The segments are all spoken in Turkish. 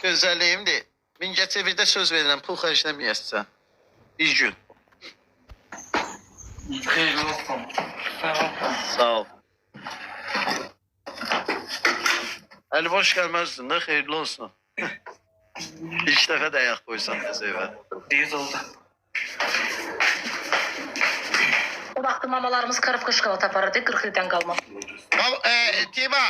Gözəliyimdir. Mingəçevirdə söz verirəm, pul xərcləməyəsən. Bir gün. Xeyirli olsun. Sağ ol. Əli boş gəlməzdin də, xeyirli olsun. İlk dəfə də ayaq qoysan biz evə. Deyiz oldu. O vaxt mamalarımız qırıb qışqıva taparırdı, 40 ildən qalma. Tima,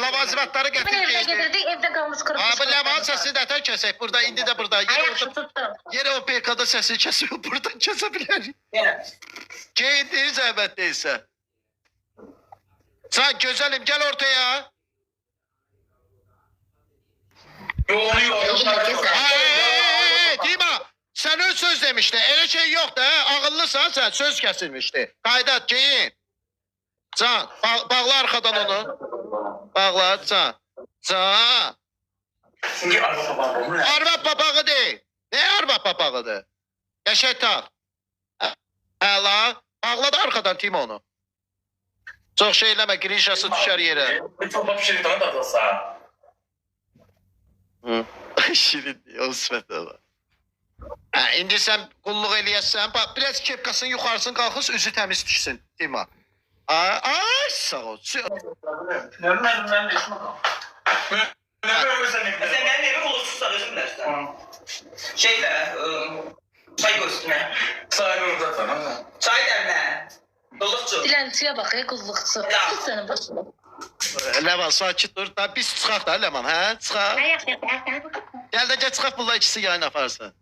lavazivatları Mən evdə gətir. gedirdik, evdə qalmış qırıb Bu qışqıva. ləvan səsi də kəsək. Burada, indi də burada. Yaxşı tutdum. Yerə o PK-da səsini kəsiyor, buradan kəsə bilərik. Geyindir, zəhmət deyilsə. Sen gözəlim, gəl ortaya. Tima, sen öz söz demiştin. Öyle şey yok da, ağıllısan sen, söz kesilmişti. Qaydat, giyin. Can, bağla arkadan onu. Bağla, can. Can. Çünkü araba babam bu ne? Arva papağı değil. Ne arva papağıdır? Yaşay tak. Hala, bağla da arkadan Tima onu. Çok şey eləmə, girişası düşər yerə. Bir topa pişirikten de atılsa. Şirin diye, o sifətə var. İndi sən qulluq eləyəsən, bax, biraz kepkasının yuxarısını qalxız, üzü təmiz düşsün, Tima. Ay, sağ ol. Ben de işime kal. Ne böyle sen ne? Sen benim evi bulursuz sanıyorsun dersten. Şeyle, çay göğsüne. Sahibi zaten ha. Çay demle. Dolukçu. Dilənçiyə bax, qulluqçu. Tut sənin başına. Ləman, sakit dur. Da biz çıxaq da, Ləman, hə? Çıxaq. Gəl də gəl çıxaq, bunlar ikisi yayın aparsın.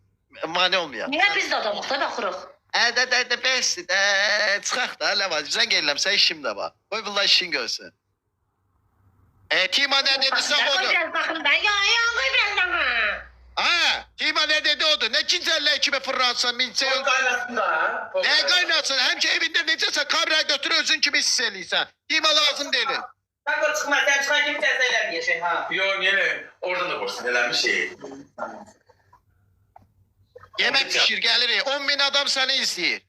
Mane olmayaq. Niyə biz də adamıq da baxırıq? Də, bəsdir, çıxaq da, Ləman. Sən gəlirəm, sən işim də var. Qoy bunlar işin görsün. Tima nə dedisə Qoy odur. biraz baxım da. Qoy biraz daha. Ha, Tima nə dedi odur. Nə cincəllər kimi fırlatsan, minçə yok. Kaynasın da ha. Nə qaynasın? Həmçə evində necəsə kameraya götür özün kimi hiss eləyirsən. Tima lazım deyil. Sen o çıkmaz, sen çıkan kimi tezde eləməyəcək ha. Yo yine oradan da borsun neler bir şey. Yemək pişir, gəlirik. 10.000 adam səni izləyir.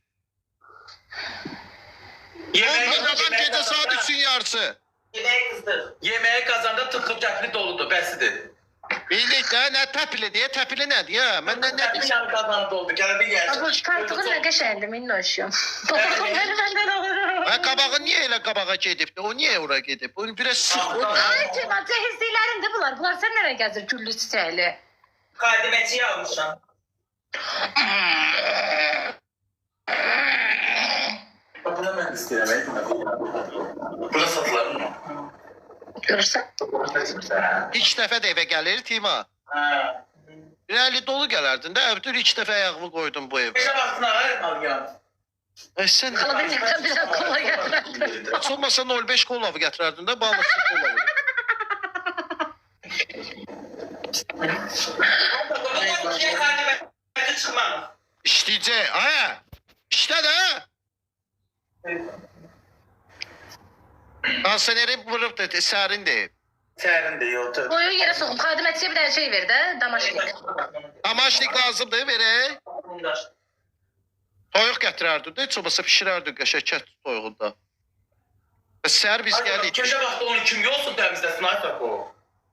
10.000 adam gecə saat 3'ün yarısı. Yemeği kızdır. Yemeğe kazanda tıkıl təpli doludur, bəsidir. Bildik də, nə təpili deyə, təpili nədir ya? Mən nə Təpli deyim? yanı kazanı doldu, gəldi yersin. Bu şkartığın nə qəşəngdir, minnoşum. Babam məni məndən alır. Və qabağı niyə elə qabağa gedibdi? O niyə ora gedib? O biraz sıx olur. Ay Tima, cehizliklərimdir bunlar. Bunlar sən nereye gəzir güllü çiçəkli? Kadimeciyi almışam. Buna mən istəyirəm. Buna satılar mı? Görürsən? İlk dəfə də evə gəlir Tima. Ha. Rəli dolu gələrdin də, öbür ilk dəfə ayağımı qoydum bu evə. Beşə vaxtına ağır algam. Sən Kalıbın yıkan bizə kola gətirəndə. heç olmasa 05 kolavı gətirərdin də, balıqsız kolavı. Bundan ikiye kadimeci çıkmam. İşləyəcək, ha? İşlə də. Kanseneri vurub da, sərindir. Sərin de yoxdur. Boyu yerə soxum. Xadiməçiyə bir dənə şey ver də, damaşlik. Amaşlik lazımdır, verək. Toyuq gətirərdin də, heç olmasa pişirərdin qəşək kət toyuğunda. Səhər biz gəldik. Keçə vaxtı onu kim yolsun təmizləsin Ayfaq o?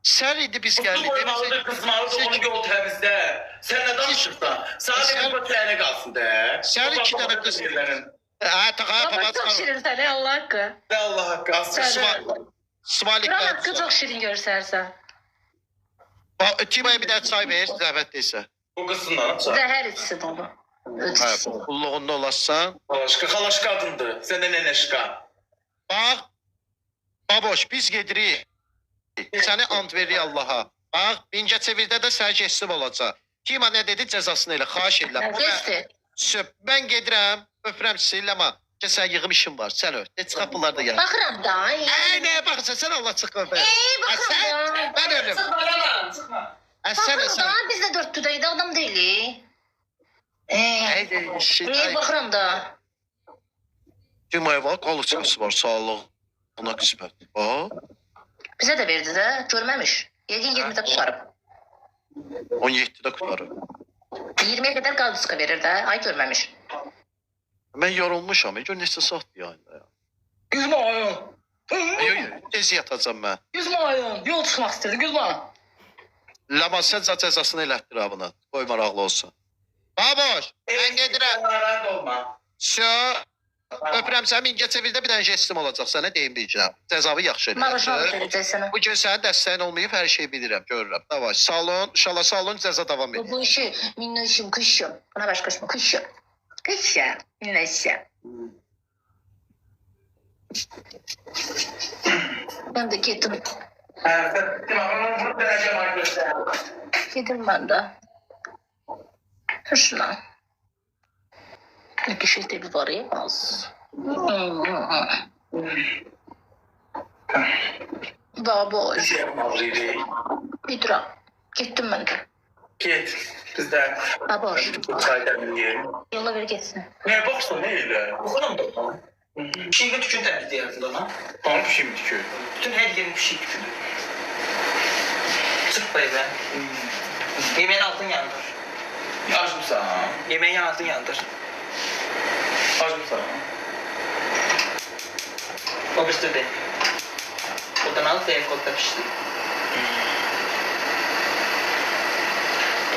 Səhər idi biz gəldik. Boymalıdır, qızmalıdır, onu yol təmizlə. Sən nə danışırsan? Sadəcə bu təyənə qalsın da. Sən iki dənə qız. Ha, taqa, Baba papaz çox qalır. şirin səni, Allah haqqı. Və Allah haqqı asın. Buran Svaliklər. haqqı çox şirin görsərsən. Timaya bir də çay ver, zəhmət deyilsə. Bu qızsınlar. Zəhər içsin onu. Hə, qulluğunda olassan. Xalaş qadındır. Sən də nənəşqa. Bax, baboş, biz gedirik. Səni ant veririk Allaha. Bax, Mingəçevirdə də sənə keçsim olacaq. Tima nə dedi, cəzasını elə, xahiş edirəm. Geçdi. Mən gedirəm, öpürəm sizi, eləmə. Sən yığım işim var, sən öp. Ne çıxaq bunlar da gəl. Baxıram da. Nəyə baxırsan, sən Allah çıxır. Baxıram da. Mən ölüm. Çıkma yalan, çıkma. Baxıram da, biz də dörd düdəydə adam deyilik. Baxıram da. Timaya var, qalıcısı var, sağlığına qismət. Bax, Bizə də verdi də, görməmiş. Yəqin 20-də tutarım. 17-də qutarım. 20-yə qədər qaldıska verir də, ay görməmiş. Mən yorulmuşam, gör neçə saatdır yayında ya. 100 mayın. Tez yatacam mən. 100 mayın. Yol çıxmaq istədi, 100 mayın. Lamasenca cəzasını elətdir abına. Qoy maraqlı olsun. Baboş, mən gedirəm. Narahat olma. Şö, öpürəm səni. Mingəçevirdə bir dənə jestim olacaq sənə, deyim biləcəm. Cəzavı yaxşı Marajal eləyəcək. verəcək sənə. Bugün sənin dəstəyin olmayıb, hər şeyi bilirəm, görürəm. Davay, salon, inşallah salon cəza davam edir. Bu işi minnoşum, kışım. Buna başqaşma, kışım. Kışım, minnoşum. Ben de gittim. Bunu vereceğim arkadaşlar. Gittim ben de. Şuna. İki şey de bir var ya az. Daha boş. Şey yapmalıydı. Bir dura. Gittim ben de. Git. Biz de Daha boş. çaydan yiyelim. Yola ver gitsin. Ne baksana ne öyle? Oxunum da. Pişiyi tükün təmizləyərdin ona. Tamam bir şey mi dikiyor? Bütün hər yerin pişik tükünü. Çıx bəylə. Yeməyin altın yandır. Açmışsan. Yeməyin altın yandır. Açmışsan. O pişdirdi. Buradan al, zayıf kodda pişdi.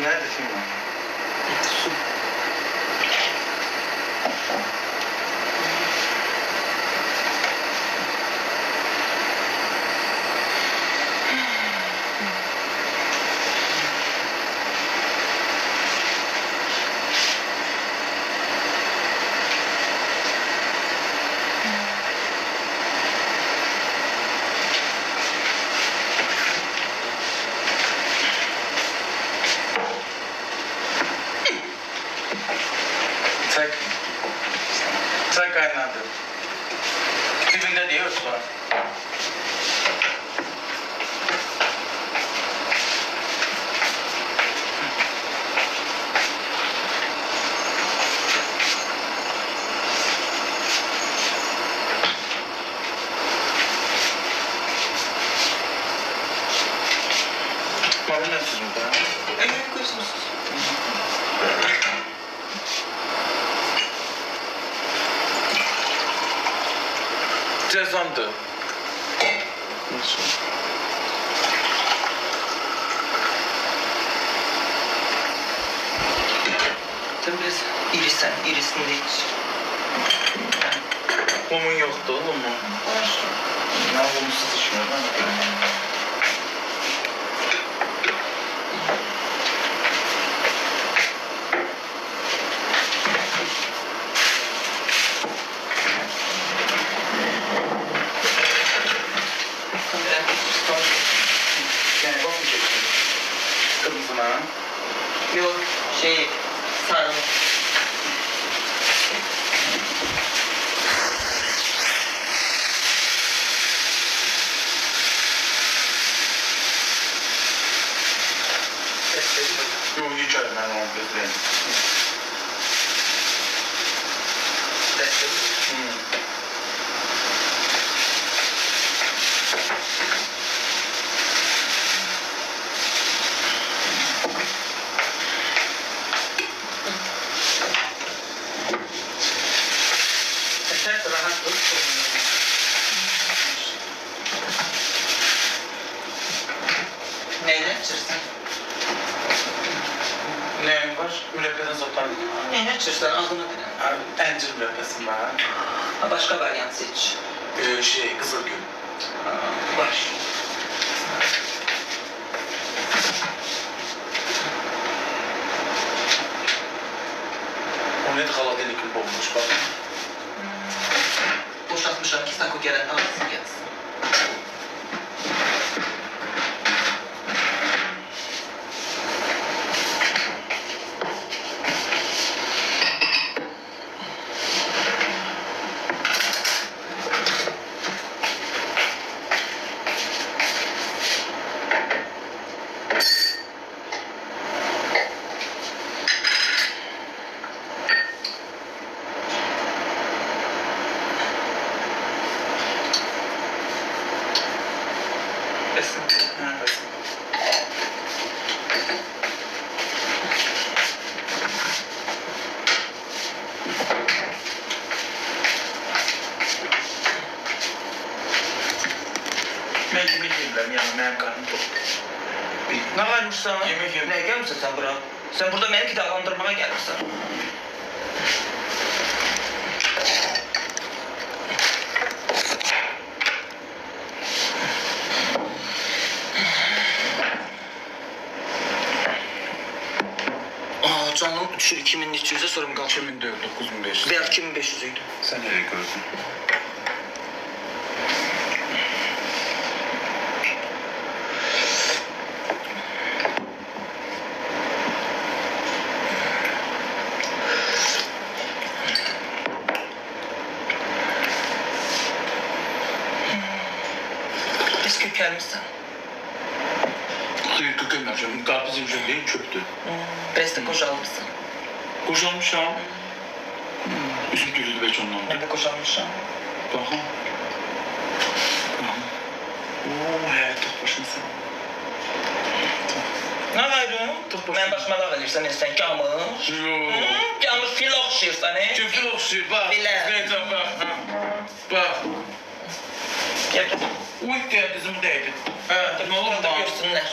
Neredesin lan? Su. Çay. Çay kaynadı. Dibinde diyorsun. Mavin nasıl burada? Əgər qoysunuz. Cezamdı. Nasıl? Sən biraz irisən, irisini də iç. Mumun yoktu oğlum mu? Ya mumsuz içmiyor lan. Yani bakmayacaksın. Kırmızına. Yox, şey, sarı. Yok geçer ben onu götüreyim. Sen rahat ol. Neyle içirsən? Ne var? Mürebbeden zaten. Neyle içirsən? Adını bilən. Encir mürebbesi var. Başqa variant seç. Şey Kızılgül. Baş. O ne de haladelik olmuş bak. Boşaltmışam ki, Sako gələn alsın gəlsin. danışırsan? Yemek yedim. Nəyə gəlmirsən sən bura? Sən burada məni qidalandırmağa gəlirsən. Canım düşür 2300'e sorum qaldı. 2004, 9500. Veya 2500 idi. Sen nereye gördün? Biz kökəlmişsən. Suyu kökülmemişim. Karpuz yemişim değil, çöktü. Biraz da qocalmışsan. Koşalmışam. Üzüm gülüdü belki ondan. Mən də qocalmışam. Bakın. Oo, hayat tok başımsın. Nə qaydın? Tok başım. Mən başıma lağ elirsən, sən kamış. Yoo. Kamış fil oxşayırsan, he? Küfür okşuyor, bak. Bile. Zeytan bak. Bak. Gəl. Uy diye dizim değdi. Ne olur da bak. görsünlər.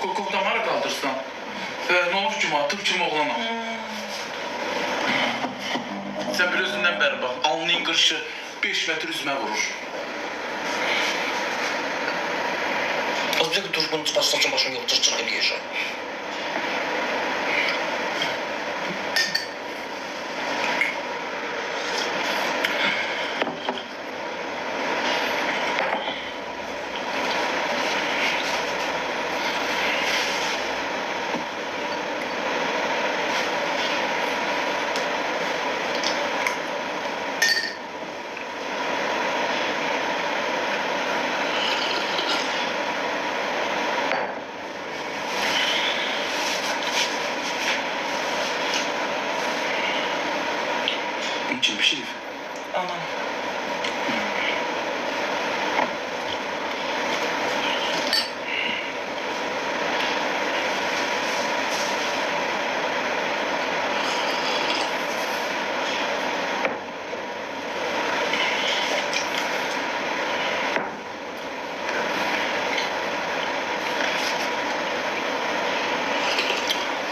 Kokok damarı kaldırsan. Ne olur cuma, tıp cuma oğlana. Sen bir özünden beri bak. Alnın kırışı 5 metre üzüme vurur. Az bir dakika dur, bunu saçın başını yok, cır cır eləyəcəm. Bunun için bir şey değil. Anam.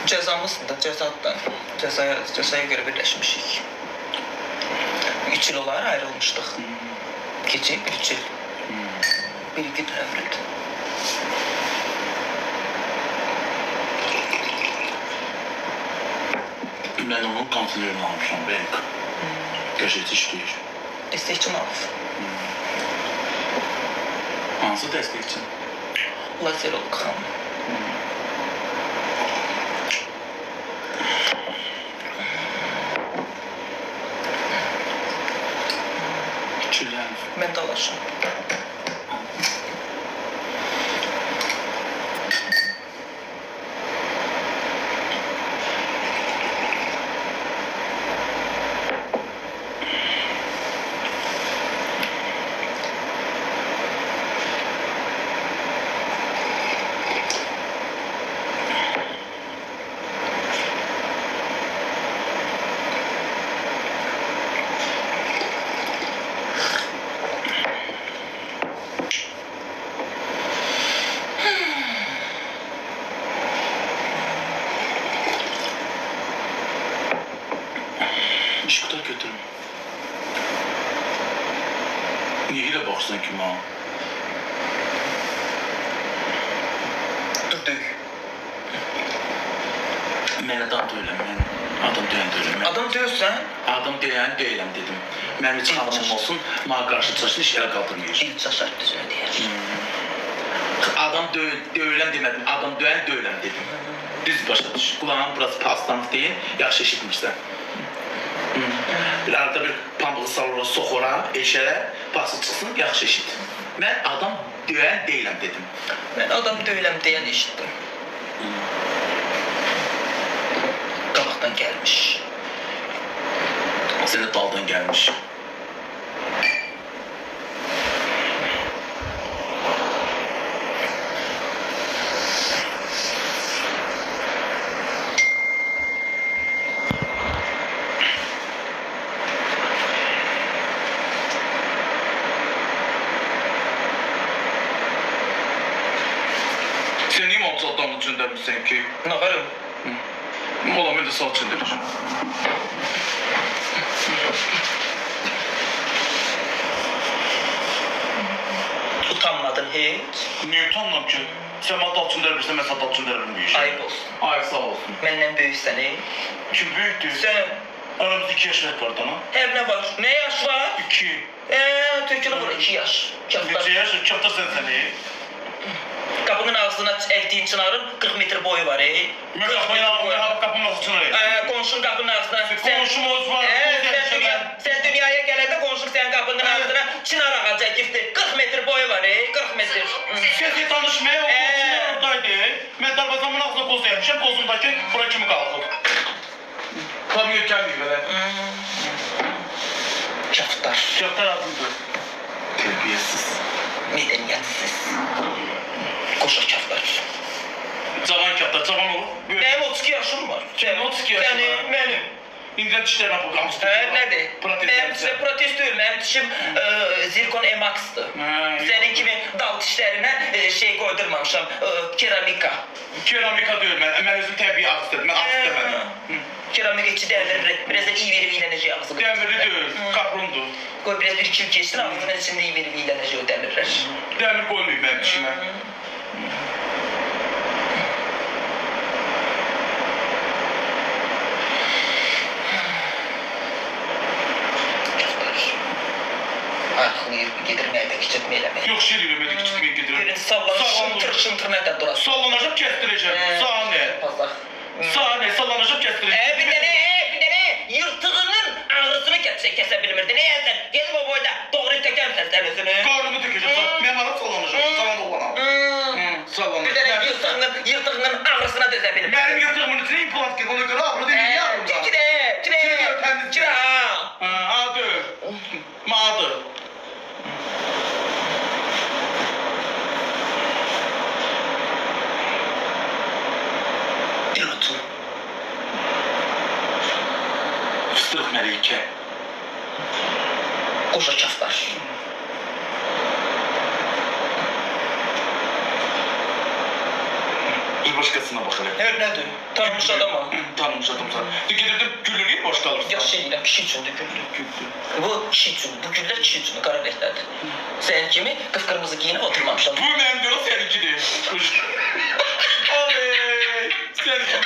Cəzamızdır da, cəzadır. Cəzaya görə birləşmişik. 3 il olar ayrılmışdıq. Keçib 3 il. Bir gün ömrüdür. Ben onun kantilerini almışım, bank. Gazete işleyir. Destekçim alır. Hansı destekçi? Lazer ol xanım. Kirlenir. Mən dalaşım. İş kadar kötü. Niye baksın ki bana? Dur döy. Ben adam değilim, ben adam değilim değilim. Adam döyürsən, Adam değilim değilim dedim. Benim hiç hanımım olsun, bana karşı çalışın işlere kaldırmayacağım. il çaşar düzünü deyər. Adam değilim demedim, adam değilim dedim. Düz başa düş. Kulağın burası paslanmış değil, yaxşı eşitmişsən. Bir arada bir pambığı salora, soxora, eşələ, pası çıxsın, yaxşı eşit. Ben adam değilim dedim. Mən adam döyüləm deyən eşitdim. Qabaqdan gəlmiş. Sen de daldan gelmiş. Sen niye montu adamın içinde sen ki. Ne karım? Ola ben de sal içinde. Utanmadın hiç. Niye utanmam ki? Sen bana dalçın verirsen ben sana dalçın veririm bu işe. Ayıp olsun. Ay sağ olsun. Menden büyüksen Kim büyüktü? Sen. Aramızda 2 yaş var ana. Her ne var? Ne yaş var? 2. Tökülü vur 2 yaş. Neçə yaş? Çapta sen seni. Kapının ağzına ektiğin çınarın 40 metre boyu var. Ben kapının ağzına Komşun kapının ağzına. Komşumuz var. Sen dünyaya gelende komşun sen kapının ağzına çınar ağacı ekipti. 40 metre boyu var. 40 metre. Sesi tanışmaya o komşular oradaydı. Ben darvazamın ağzına koz yapmışım. Kozumdaki bura kimi kalkıp. Tabii gelmiyor böyle. Çaftar. Çaptar adımdı. Terbiyesiz. Medeniyetsiz. Koşa çaftar. Cavan çaptar, cavan olur. Benim 32 yaşım var. Senin 32 yaşın var. Benim. İndiren dişlerine bakalım. Nerede? Benim size protestörüm. Benim dişim zirkon emax'tı. Senin gibi dal dişlerine şey koydurmamışım. Keramika. Keramika diyorum ben. Ben özüm terbiye ağız dedim. Ben ağız demedim. Keramika içi derleri. Biraz da iyi verip iyileneceği ağzını. Demirli diyor. Kaprondu. Koy biraz bir kil geçsin ağzının içinde iyi verip iyileneceği demirler. Demir koymuyor benim dişime. Arxlayıb gedirməkdə kiçilməyələmək. Yox, şey deyirəm, mən kiçilməyə gedirəm. Birini sallanır, şıntır nədən durasın. Sallanacaq, kestireceğim. Sağ ne? Fazla. Sağ ne? Sallanacaq, kestireceğim. Bir dənə, yırtığının ağrısını kəsə bilmirdi. Ne yersən? Gelib o boyda doğru təkərsən sən özünü. Qarnımı tökəcəm. Mən aram sallanacaq. Sallan oğlanam. Bir Bir dənə yırtığının ağrısına dözə bilmir. Benim yatırımın içine implant gibi ona göre ağrı değil yavrum da. Kira. Adı. Madı. Dilotu. Fıstık melike. Qoşa çaflar. Bir başkasına bakalım. Evet nədir? Tanımış adamam. Tanımış adam sana. Gidirdim güllülüyü boş kalırsın. Ya şey deyirəm, kişi üçündür güllü. Bu kişi üçün, bu güllər kişi üçündür, qara renklərdir. Sen kimi qıpqırmızı giyinib oturmamışam. Bu benim diyor, seninkidir. Oley! Seninkidir.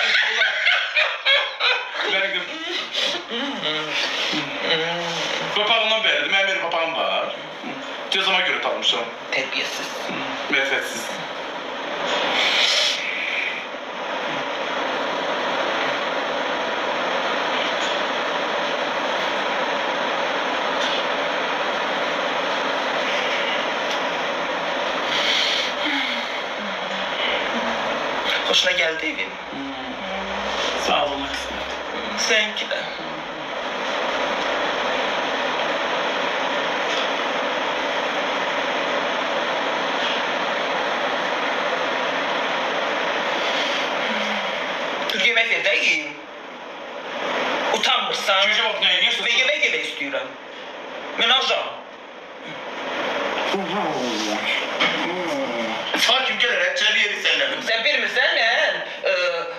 Benim. Papağımdan verdim, benim papağım var. Cezama göre tanımışam. Terbiyesiz. Mefetsiz. Hoşuna geldi evim. Sağ olmak istedim. Seninki de. Dur yemek ye de yiyeyim. Utanmırsan. Çocuğa bak ne yiyorsun? Ve yemek yemek istiyorum. Ben alacağım. Sakin gelerek çeli yeri senlerim. Sen bilmirsən mən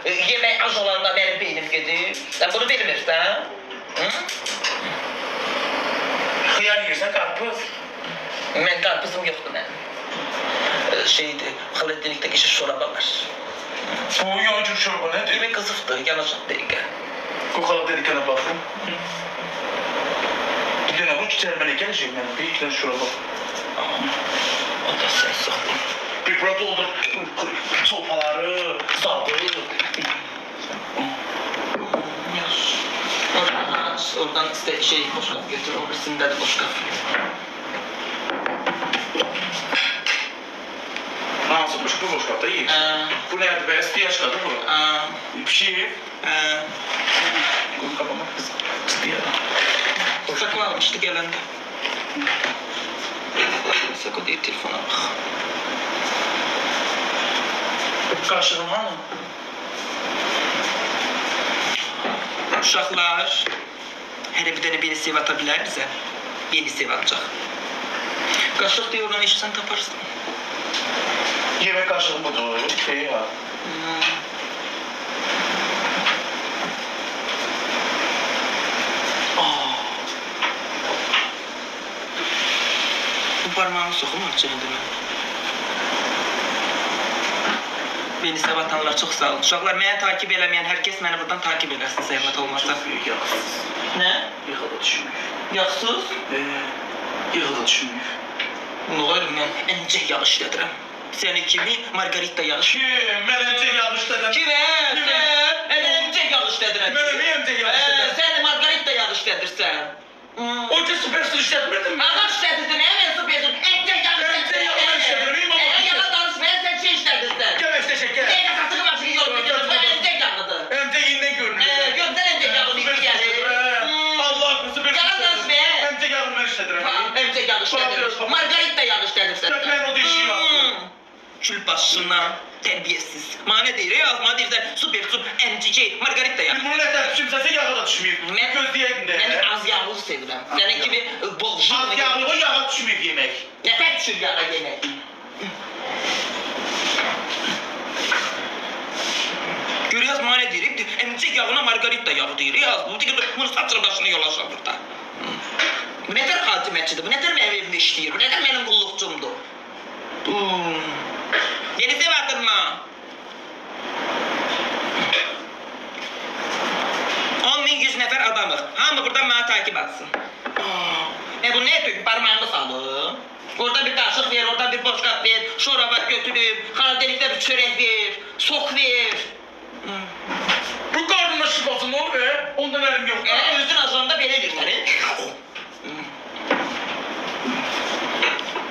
yemək az olanda benim beynim gedir. Sen bunu bilmirsən? Hı? Hıyar yiyirsen karpuz. Mən qarpızım yoxdur mənim. Şeydi, xalatdelikdə işi şoraba var. Bu yancı çorba nedir? Yemək qızıqdır, yanacaq dəqiqə. Kokalı dediklerine bakın. Bir de bu çiçeğe geleceğim ben. Bir iki tane şuraya bak. O da sen soxdur. Bir burada olur. Sopaları, sabı. Oradan iste şey boşkaf götür, obrasında da boşkaf. Nasıl bu boşkapta iyi. Bu nerede be? Espiyaş kadın bu. Bir şey. Bunu kapamak kızım. Sakla almıştı gelende. Sakla değil telefona bak. Karşılığım hanım. Uşaqlar, hələ bir dənə beni sev ata bilər bizə. Yeni sev atacaq. Qaşıq deyə oradan işsən taparsın. Yemek kaşığı budur. Şey ya. Bu parmağını soxum açığındır mən. Beni sevatanlar çox sağ olun. Uşaqlar məni takip eləməyən hər kəs məni buradan takip eləsin zəhmət olmasa. Çok büyük yağsız. Nə? Yıkada düşmüyor. Yaxsız? Yıkada düşmüyor. Bunu qoyurum mən əncək yağ işlədirəm. Səni kimi Margarita yağ işlədirəm. Ben önce yanlışladım. Kimə? Sən? Mən əncək yağ işlədirəm. Ben önce yanlışladım. Sən Margarita yağ işlədirsən. Hoca süper su işletmedin mi? Ağaç işlədirsən, hemen su bezin. Əncək yağ Əncək yağ işlədirəm, imam. Yalan danışmayan sən şey işlədirsən. Gömeşte şeker. Neyine satığı var çünkü yol bitirdim. Bu əncək yağıdır. Önce yine görünüyor. Gözdən əncək yağını istəyədir. Allah süper su Yalan danışmayan. Önce yağını ben işletirim. Əncək yağ işlədir. Margarita yağ işlədirsən. Bak ben o da işi yaptım. Kül başına terbiyesiz. Mane değil ya, mane değil sen süper su emcici Margarita ya. Bunu ne tepsim sesi yağa da düşmüyor. Ben- Gözleyeydin de. Ben az yağlı sevirəm. Senin gibi bol Az yağlı o yağa düşmüyor yemek. Nefes düşür yağa yemek. Görüyoruz mane deyirib, emcik yağına Margarita yağı deyir. Yaz bu deyir, bunu saçır başını yolaşır burada. Bu nedir hacimətçidir, bu nedir mənim evimdə işləyir, bu nedir mənim qulluqçumdur. Beni sevatırma. 10.100 nefer adamıq. Hamı buradan bana takip atsın. Bu ne tük parmağını salın. Orada bir kaşık ver, orada bir boşkap ver, şorabat götürüp, karadelikte bir çörek ver, sok ver. Bu karnına şıpası ne olur be? Ondan elim yok. Özün aşağında belə bir tane.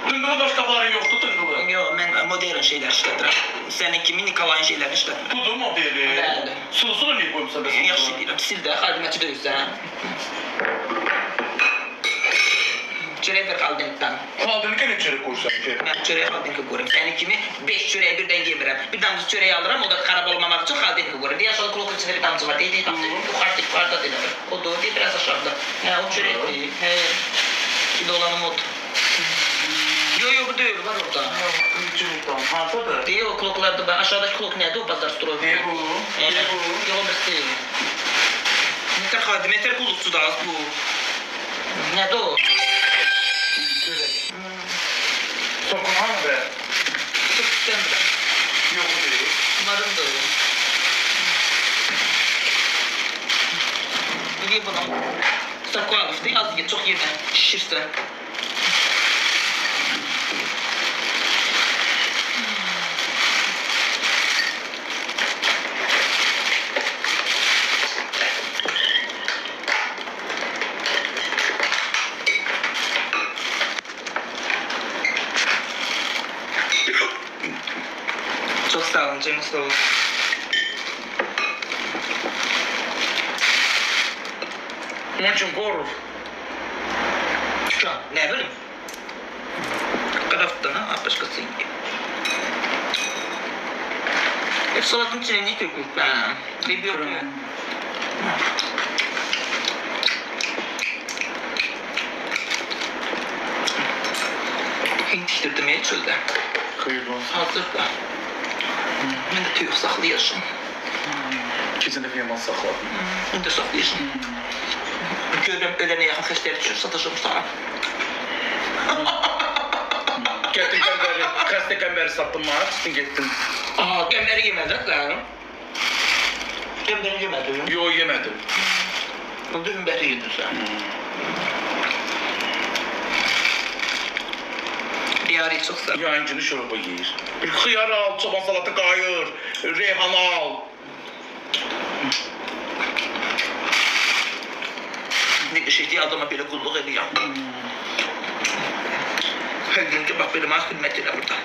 Tıngılı başkaları yoktu tıngılı. Yo, mən modern şeyler işlədirəm. Sənin kimi Nikolayın şeylerini işlətmirəm. Budur mu biri? Bəli. Sulu sulu niye koymuşsun be? Yaxşı deyirəm, sil də, xadimətçi deyilsən. Çörək ver xaldinikdən. Kaldığını gene içeri koysan ki. Mən çörək xaldinikə qoyuram. Sənin kimi 5 çörəyi birdən yemirəm. Bir damcı çörəyi alıram, o da xarab olmamaq üçün xaldinikə qoyuram. Bir aşağıda klokun içində bir damcı var. Deyir, yuxarıda deyil. O da o deyir, biraz aşağıda. Hə, o çörəkdir. Hə. Bir de olanım odur. Yo, bu deyil, var orada. Hardadır? Deyil, o kloklarda var. Aşağıdaki klok nədir? O bazar stroy. Ne bu? Ne bu? Yox, o birisi deyil. Nətər xadim, nətər qulluqçu da az bu. Nədir o? Sokun var mı be? Çok istəmirəm. Yok bu değil. Bunlarındır. Ye bunu. Soku alıp değil, az ye, çok yeme. Şişirsə. Çok sağ olun, Cem Usta olun. Onun için korur. Şu an, ne bileyim. Kraftan ha, başkası yiyor. Hep salatın içine ne dökmüş ben? Bir yok mu? Hint iştirdim çölde. Hayırlı olsun. Hazır da. Ben de tüyük saklayışım. Kesin de firma sakladım. Ben de saklayışım. Görürüm ölene yakın kaçları düşür, satışım sana. Gittin kemberi, kaste kemberi sattın mı? Çıktın gittin. Aa, gömleri yemedin lan. Gömleri yemedin. Yo yemedim. Dün beri yedin sen. Diyarı çok sev. Yayıncını şurubu yiyir. Bir hıyar al, çoban salatı kayır, reyhan al. Ne eşitliği adama böyle kulluk ediyor. Her gün bak benim az hürmetiyle burada.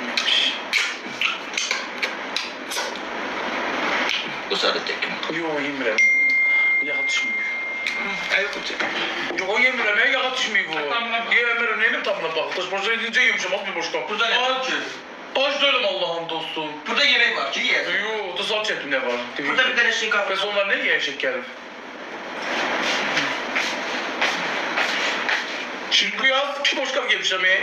yememiş. Bu saatte tek. Yo yemirəm. Yağa düşmüyor. Ay kutu. Yo yemirəm, yağa düşmüyor bu. Yemirəm, neyim tamına bak. Başbaşı edince yemişim, az bir boşka. Burada ne var ki? Aç değilim Allah'ım dostum. Burada yemek var ki yiyesin. Yo, da saat çektim ne var? Burada bir tane şey kahve. Pes onlar ne yiyecek gelip? Şimdi bu yaz iki boşka yemişim ya.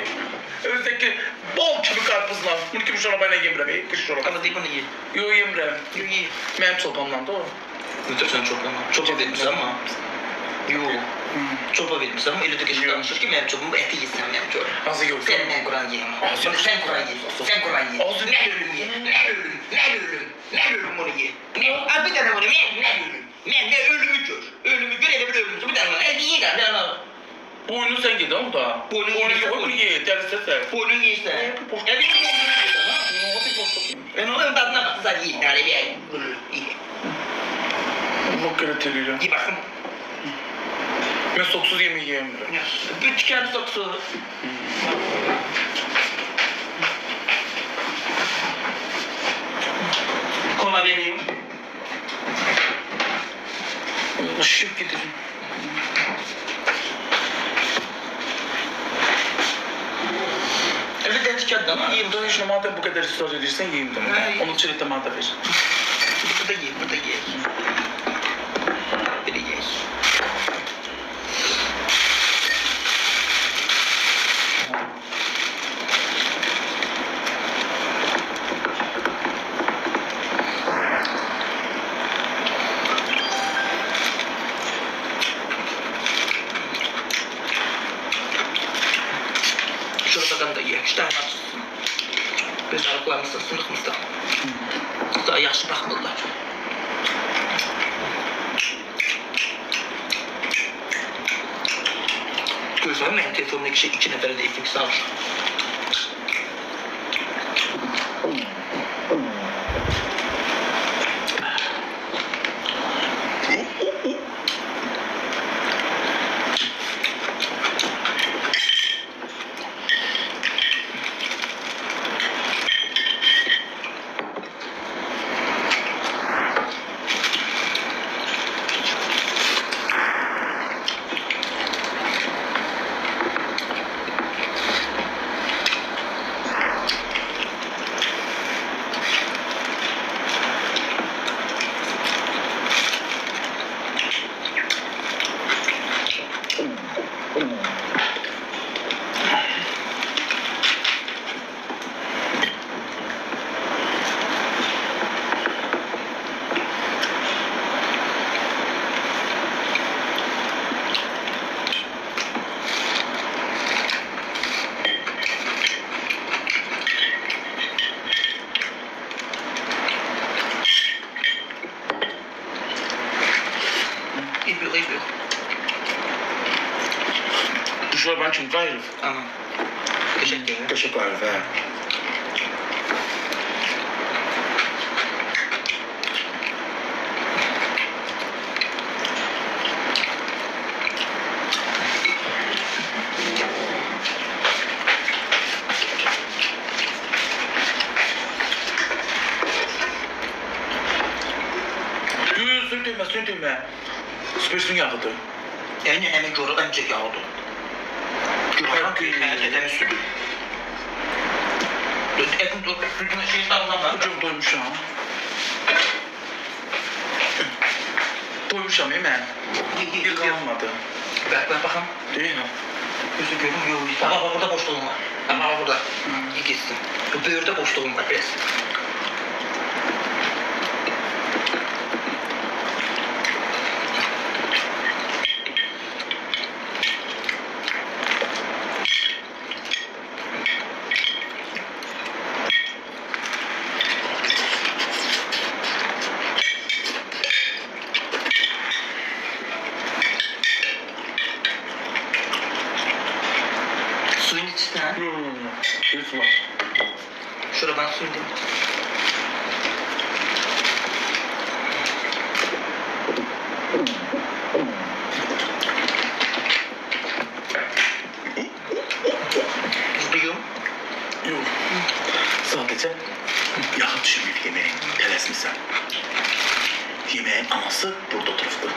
Özdeki bol kimi karpuzla. Bunu kim şuna bana yemirəm ya. Kış şuna. Ama değil bunu ye. Yo yemirəm. Yo ye. Mənim çolpamdan da o. Müdür sen çok ama. Çopa vermişsin ama. Yo. Çopa vermişsin ama öyle de kesin danışır ki benim çopamı eti yesin benim çopam. Nasıl yok? Sen ne Kur'an ye? Sen Kur'an ye. Sen Kur'an ye. Ağzını Ne ölüm ye? Ne ölüm? Ne ölüm? Ne ölüm onu ye? Ne? Al bir tane bunu ye. Ne ölüm? Ne ölümü gör. Ölümü gör hele bir ölümü. Bir tane bunu. Hadi ye lan. Ne ana? Boynu sen gidi ama da. Boynu Boynu yediyse yok boynu. mu ye? Derse sen. Boynun ye işte. Ya bir boynun ye. Ben onun tadına bak zaten yiyin. Yani bir ye. Bak kere teriyle. İyi bakın. Ben soksuz yemeği yiyemiyorum. Bir tüken soksu. Kola vereyim. Işık gidelim. Evet de tüken ama. Yiyeyim de işte madem bu kadar ısrar edirsen yiyeyim de. Ha, iyi. Onu çilete madem ver. Burada ye, burada ye. Biri ye. Şuradan da ye, işte açsın. Biz arıqlarımızda, sınıqımızda. Daha yaxşı baxmırlar. Gözlərim, mənim telefonumdakı şey 2 nəfərə də FX alır. İyi. Duşlar ben kim gayrı? Tamam. Teşekkür ederim. Teşekkür ederim. Söndürme. Süpersin yağıdı. Yani hemen görür önce yağdı. Görürüm ki dedem üstü. Ekim sütüne şey sarılan Çok doymuşum. Doymuşam hemen. Yıkayamadı. Ver bakalım. Değil mi? Gözü görün yok. Ama burada boşluğum var. Ama burada. İyi geçsin. Bu böğürde boşluğum var biraz. Suyun içine. Lütfen. Şurada ben suyun diyeyim. Tuzluyum. Yok. gece yağı düşürmeyip yemeğin tələsmisən. Yemeğin anası burada otururdu.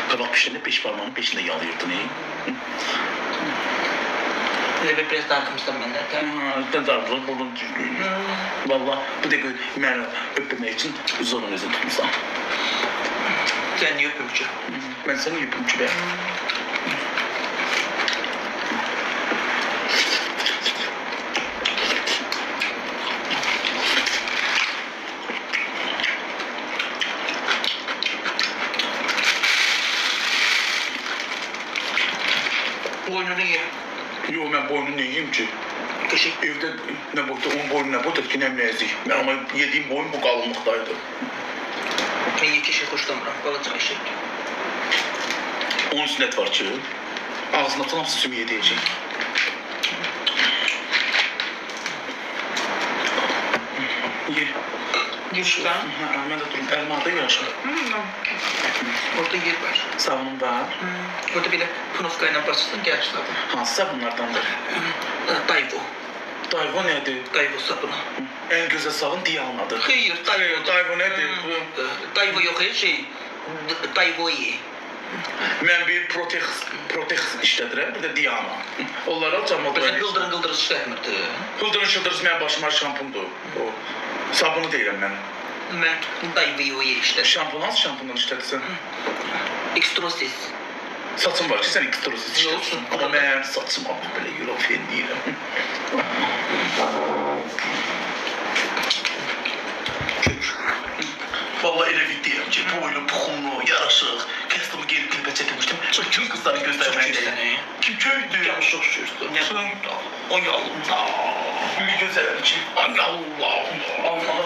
Kabak pişirinde 5 parmağının peşinde yalıyordun. Böyle biraz daha kımsın benden. Ben darbe buldum düzgün. Valla bu da beni öpmemek için zorun özün tutmuşsan. Sen niye öpümcü? Ben seni öpümcü be. Boynunu ye. Yo ben boynunu yiyeyim ki. Teşekkür. Evde ne boyutta, onun boynu ne boyutta ki ne ezik. Ben ama yediğim boyun bu kalınlıktaydı. Ben yekişe hoşlanmıram. Balacak eşek. Onun sünnet var ki. Ağzına tam sümüğe diyecek. Ye. Yuşkan. Ben de durum. Elmada yaşar. Orada yer var. Sabunum var. Orada bile pınofkayla basısın gerçekten. Hansı sabunlardandır? Dayvo. Dayvo nedir? Dayvo sabunu. En güzel sabun Diyana'dır. Hayır, Dayvo. Dayvo nedir? Dayvo yok her şey. Dayvo iyi. Ben bir Protex işledirəm, bir de Diana. Onları alacağım o Sen gıldırın gıldırın işletmirdi. Hıldırın şıldırız mənim başıma şampundur. O sabunu deyirəm mən. Ben Dayvo'yu iyi işledim. Şampun hansı şampundan işlədirsən? Ekstrosis. Saçım var ki sən ekstrosiz işlədirsən. Olsun. Amma mən saçım abi belə Eurofen deyirəm. Vallahi elə vid deyirəm ki, boylu, puxunlu, yaraşıq. Kəstimi gelip klipə çəkilmişdim. Sonra kim qızların göstərməyində? Kim köydü? Yanlış çok şükür. Ay Allah. Bir gözəl ki. Ay Allah. Allah.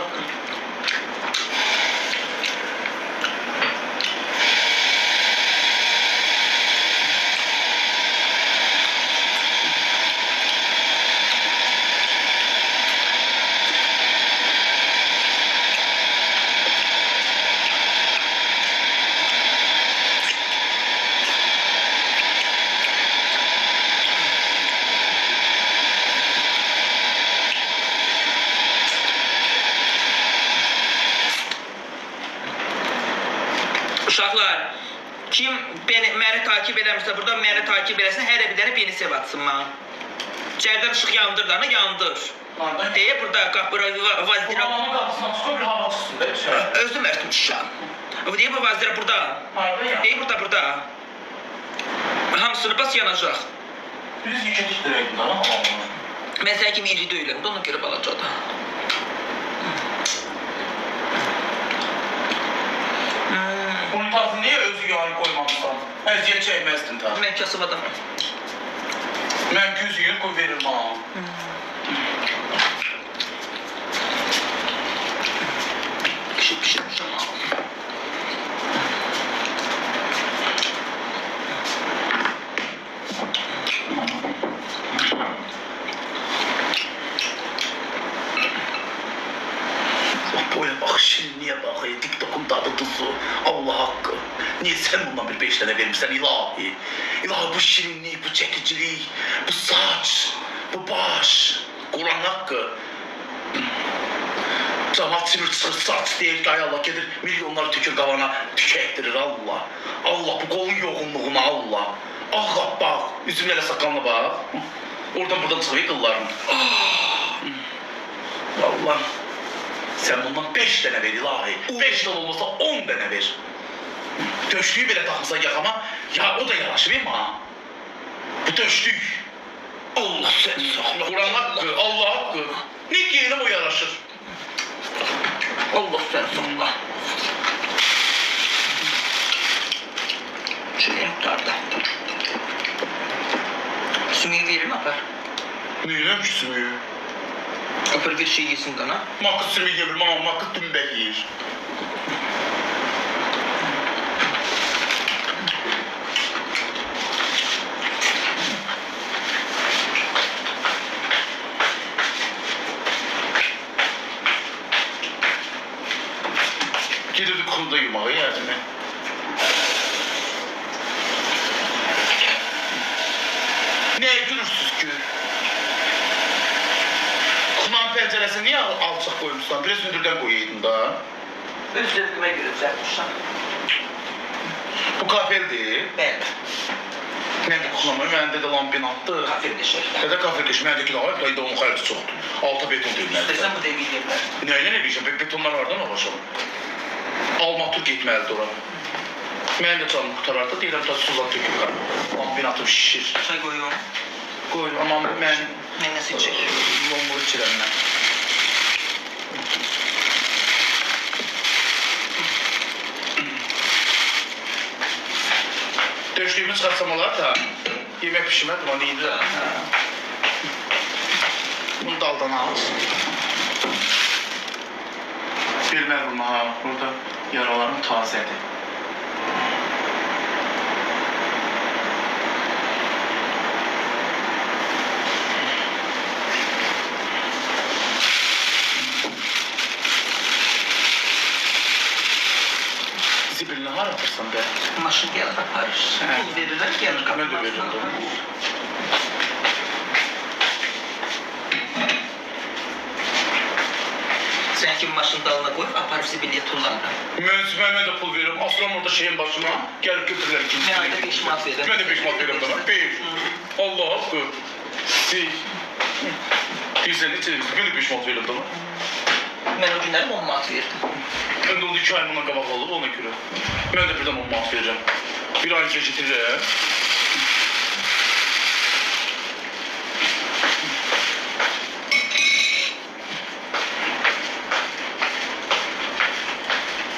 Uşaqlar, kim məni takip eləmirsə, burada məni takip eləsin, hər bir dənə beni sev atsın mənə. İçərdən ışıq yandırlarına yandır. Deyə burada vazdira... Babamın qapısına çıxıyor, bir hava çıxsın da içeri. Özüm ərtim şişan. Deyə bu vazdira burada. Deyə burada. Hamısını bas yanacaq. Biz yükədik dirəkdir lan hamamını. Mən sən kimi iri deyiləm, ona görə balacadır. Unitazı niye özü yağı koymamışsan? Əziyyət çəkməzdin ta. Mən kasıb adamım. Mən 100 yıl koy veririm ha. Pişirmişəm ha. Boya bak, şirinliğe bak, TikTok'un tadı tuzu. Allah hakkı. Niye sen bundan bir 5 tane vermişsen ilahi? İlahi bu şirinlik, bu çekicilik, bu saç, bu baş. Kur'an hakkı. Camaat sinir çıkır, saç değil ki ay Allah gelir milyonları tükür kavana tükektirir Allah. Allah bu kolun yoğunluğuna Allah. Ah bak, üzümlerle sakalına bak. Oradan buradan çıkıyor kılların. Allah. Sen bundan 5 tane ver ilahi. 5 tane olmasa 10 tane ver. Döşlüğü bile takılsa yakama, ya o da yanaşır değil mi ha? Bu döşlük. Allah sen sakla. Kur'an hakkı, Allah hakkı. Ne giyelim o yanaşır. Allah sen sakla. Şöyle tutardı. Sümüğü verir mi apar? Neyden ki sümüğü? Apar bir şey yesin dana. Makı sümüğü yiyebilir ama makı tümbek yer. Gidirdik kurda yumağı yani. Ne gülürsüz ki? pəncərəsini niyə alçaq qoymuşsan? Biraz hündürdən qoyaydın da. Öz zövqümə görə düzəltmişəm. Bu kafeldir. Bəli. Mən də kuxlamayım, məndə də lampin atdı. Kafir deşəklər. Nədə kafir deşik, məndəki də var, da onun xərci çoxdur. Alta beton deyilməlidir. İstəsən bu demək deyirlər. Nə ilə nə deyirsən, betonlar vardan uğraşalım. Almatur getməlidir ora. Mənim də canım qutarardı, deyirəm, da suzat tökülür. Lampin atıb şişir. Çay qoyuyorum. Qoy, amma mən... Mən nəsə içək. Lomuru içirəm mən. Döşlüyümü çıxarsam olar da, yemək pişirmədim, onu iyiydi. Bunu daldan al. Bilmər bunu ha, burada yaralarım tazədir. Zibilini haratırsan be. Maşın gəlir, aparır. Pul verirlər, gəlir. Mən də verirəm də. Sən kimi maşın dalına qoyub, aparıb zibilliyə tullanıram. Mən də pul verirəm, asıram orada şeyin başıma, gəlib götürürlər ikinci. Mən ayda 5 manat verirəm. Mən də 5 manat verirəm bana, 5. Allah haqqı. Deyirsən, neçə deyirsən, mən də 5 manat verirəm bana. Mən o günləri 10 manat verdim. Mən də onu 2 ay bundan qabaq olub, ona görə. Mən də birdən 10 manat verirəm. Bir ay içə getirirəm.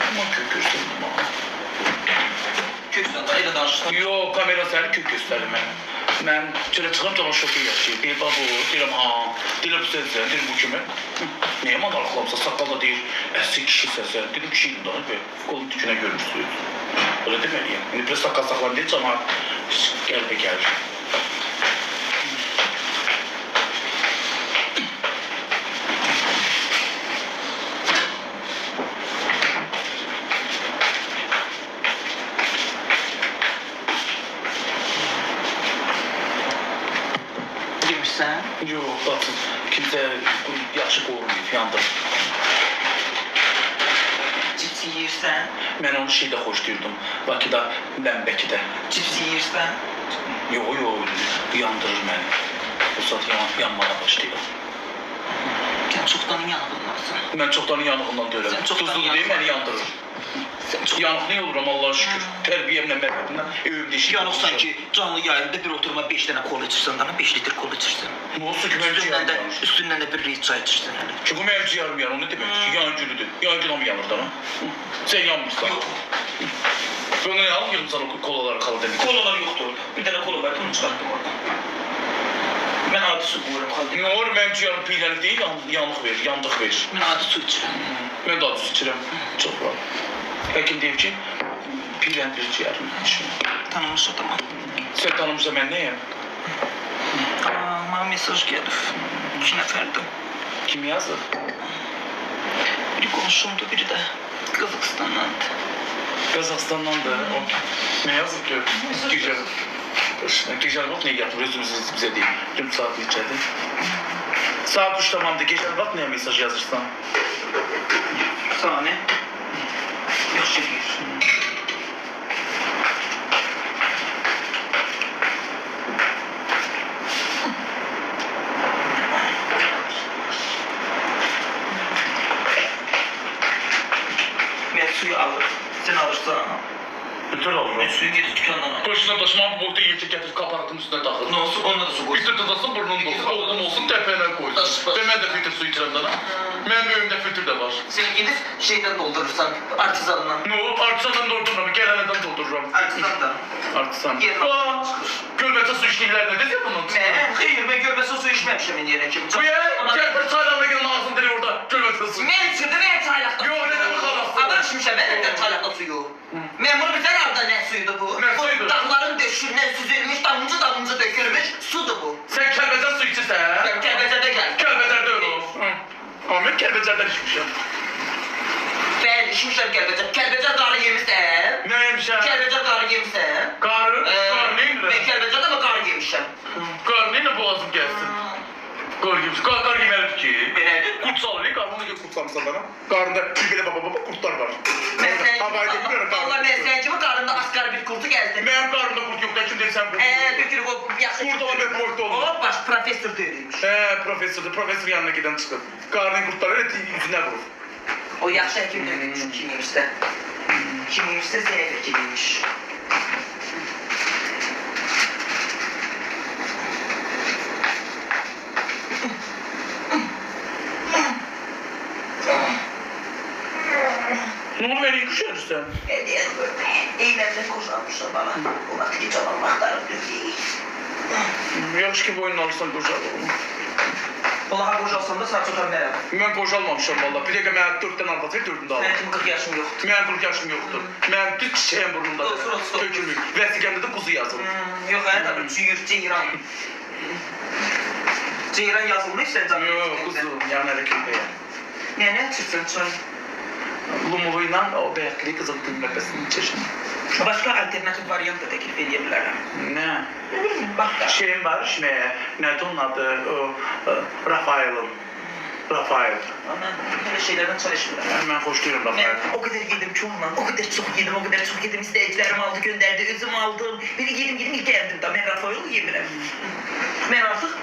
Aman kök göstərim bana. Köksən də elə danışsan. Yox, kamera səni kök göstərir mən. Mən çölə çıxım canan şoku yaşayıb. Deyir, babu, deyirəm, ha, deyirəm, sən, deyir, bu kimi. Niyə mən arxılamsa, saqqalda deyir, əsli kişi səsən. Dedim, kişiydim da, qolun tükünə görmüşsünüz. Öyle deməliyim. İndi biraz saqqal saxlan deyir, cana qəlbə gəlir. Demişsən? Yox, baxın, kimsə yaxşı qorunmayıb, yandır. Cips yeyirsən? Mən onu şeydə xoşlayırdım, Bakıda, Məmbəkidə. Cips yeyirsən? Yox, yandırır məni. Bu saat yanmağa başlayır. Sən çoxdan yanığındansın. Mən çoxdan yanığından deyirəm. Sən çoxdan Tuzluq deyil, məni yandırır. Sən çox Yanıq ne oluram, Allah'a şükür. Tərbiyəmlə, mərhətimlə, evimdə işim. yanıqsan ki, canlı yayında bir oturma 5 dənə kola içirsən, dana 5 litr kola içirsən. Ne olsun ki, mənim ciyarım Üstündən də bir reyt çay içirsən hələ. Ki bu mənim ciyarım yanır, o ne deməkdir ki, yan gülüdür. Yan gül hamı yanır da mı? Sen yanmışsan. Yox, Ben onu yanım yığımsan o kolaları kalı demek. kolalar yoxdur orada. Bir dənə kola var, onu çıxartdım oradan. Mən adi su qoyuram xalq. Ne olur mənim ciyarım piylənli deyil, yanıq verir, yandıq verir. Mən adi su içirəm. Mən də adı içirəm, çox var. Həkim deyib ki, piyləndir ciyarım. Tanımış adama. Sən tanımırsa mən neyəm? Mənə mesaj gəlib. 2 nəfərdir. Kim yazır? Biri qonşumdur, biri də Qazaxıstandandır. Qazaxıstandan da. Ne yazık ki? Güzel. Gecəl vaxt ne yatır? Özümüz bize değil. Tüm saat neçədir? Saat 3 tamamdır. Gecəl vaxt neye mesaj yazırsan? Sənə nə? Yaxşı deyir. Mən suyu alır. Sən alırsan. Bütün olur. Mən suyu gedib dükandan alır. Başına taşıma bu boyda yiyecek getirip kaparatın üstüne takılır. Ne olsun, onunla da su koysun. Filtre tutasın burnun dolsun, oğlum olsun tepene koysun. Ve ben de filtre su içirəm dana. Benim evimde filtre de var. Sen gidip şeyden doldurursan, artizandan. Ne o? Artisandan doldururum, geleneden doldururum. Artizandan. Artisan. Yerine Aa, gölbete su içtikler ne dedi ya bunun? Ben, hayır ben görmese su içmemişim ben yerine kim. Bu ya, gel bir çaylarla gelin ağzını deli orada. Gölbete su. Ben içirdim ben çaylakta. Yok, neden bu kadar? Adam içmişim ben neden çaylakta suyu. Memur bize nerede ne suydu bu? Ne suydu? Bu dağların döşünden süzülmüş, damıncı dökülmüş sudu bu. Sen kelbezer su içirsen ha? Ben Kelbecer'de geldim. Kelbezer'de öyle olur. Ahmet Kelbezer'den içmişim. Ben içmişim Kelbecer. Kelbecer karı yemişsen. Neymiş ha? Kelbecer karı yemişsen. Karı? Karı neydi? Ben Kelbecer'de mi karı yemişim? Karı neyle boğazım gelsin? Qar yeməlidir ki. Qurt salır, qarnına görə qurt salmışsan bana. Qarnında bir belə baba qurtlar var. Havayı bilmirəm. Allah məsələn kimi qarnında asqar bir kurtu gəzdi. Mənim qarnımda qurt yoxdur, kim deyirsən qurt? Tökülüb o yaxşı. Qurt olan bir boyda olur. O baş professor deyilmiş. Professordur, professor yanına gedən çıxıb. Qarnın qurtları elə yüzünə vurur. O yaxşı həkim deyilmiş kimiymişdə. Kimiymişdə zəif kimiymiş. Ne oldu beni yıkışıyorsun? Eğlendim koşarmışlar bana. O vakit hiç olan vaxtlarım değil. Yaxşı ki boyunun alırsan qocal oğlum. Vallahi qocalsam da sana tutar verəm. Mən qocalmamışam valla. Bir dəqiqə mənə 4 dənə arvad ver, 4-ünü də alım. Mənim kimi 40 yaşım yoxdur. Mənim 40 yaşım yoxdur. Mənim düz çiçəyim burnumda. Tökülmür. Vəsiqəmdə də quzu yazılır. Yox, tabii cüyür, ceyran. Ceyran yazılmış sən canım. Yox, quzu. Yəni hərəkətdə yəni. Nə içirsən çay? Lumuvu ilə o bəyəkli qızıl gül ləpəsini içirsən. Başqa alternativ variant da təklif edə bilərəm. Nə? Nə bileyim, bax da. Şeyim var içməyə. Nədir onun adı? Rafael'ın. Rafael. Mən belə şeylərdən çalışmıram. Mən xoşlayıram Rafael. Mən o qədər yedim ki onunla, o qədər çox yedim, istəyicilərim aldı, göndərdi, özüm aldım. Belə yedim, ilk əyəndim da, mən Rafael yemirəm. Mən artıq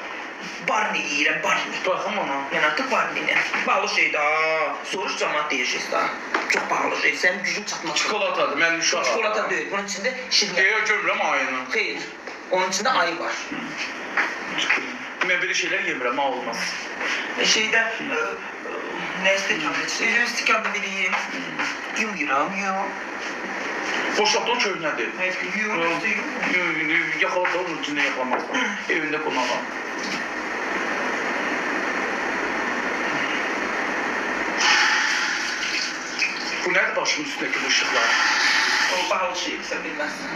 Barney yeyirəm, Barney. Baxım ona. Mən artıq Barney-nə. Pahalı şeydir ha. Soruş cəmaat deyəcəksə da. Çox pahalı şey, sənin gücün çatmaz. Çikolatadır, mən uşaq. Çikolata deyil, bunun içində şirin. Yox, görmürəm ayını. Xeyr, onun içində ayı var. Mən belə şeylər yemirəm, ha olmaz. Şeydə, nə istəyirəm? İstəyirəm bileyim. Yumuram, Boşaltın köhnədir. yumuram. Yaxalat onun içində yaxalamazsan. Evində qonağa. Bu nədir başımın üstündəki bu ışıqlar? O pahalı şey, sən bilməzsən.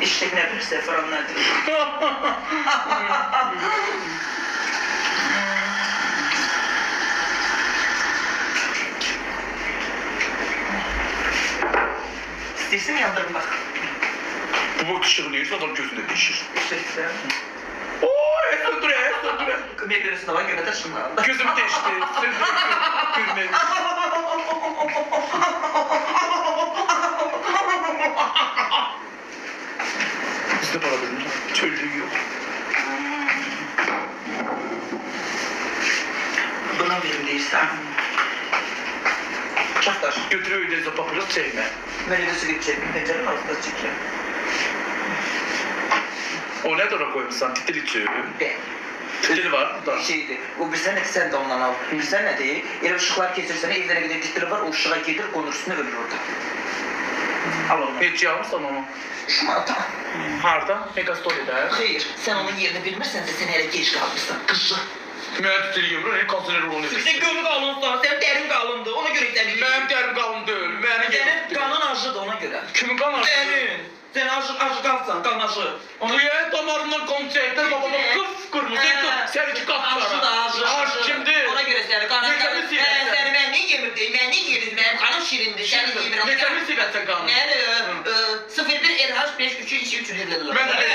İşlik nə bilirsə, falan nədir? İstəyirsən yandırım bax. Bu ışığı neyirsə adam gözündə değişir. İstəyirsən. Ooo, söndürə. Köməyə görəsin hava görə taşınlarında. Gözüm değişti. Gülmeliyiz. Bizde para bölümü. Çocuğu yok. Buna verim deyirsən. Çaxtar. Götürü öyle zapapırız çekme. Mən elə siqaret çəkməyim, pəncərənin altında çəkirəm. O ne dora koymuşsan? Titili çöğü. Bəli. Titili var burada. Şeydir, o bilsən nədir, sən də ondan al. Bilsən nədir? Elə ışıqlar keçirsən, evlərə qədər titili var, o ışığa gedir, qonur üstünə ölür orada. Al onu. Hiç yalmışsan onu. Şu manata. Harda? Megastory'de. Xeyr, sən onun yerini bilmirsənsə, sən hələ gec qalmışsan, qızı. Mən titili yemir, ne kanser onu. Sən gönlü qalınsan, sən dərin qalındı, ona görə sən bilirsən. Mənim dərim qalın deyil. Sənin qanın acıdır, ona görə. Kimin qan acı? Sənin. Sən acı qalsan, qan acı. Niye damarından kan çektir babama kıpkırmızı seninki kapkara. Acı da acı. Aç kimdir? Ona görə səni qanın. Necəmi siqət? Səni mən niyə yemirdim? Mən niyə yemirdim? Mənim qanım şirindir, səni yemirəm. Necəmi siqət sən qanın? Nədir? 01 RH 5 3 2 3 Mən də 5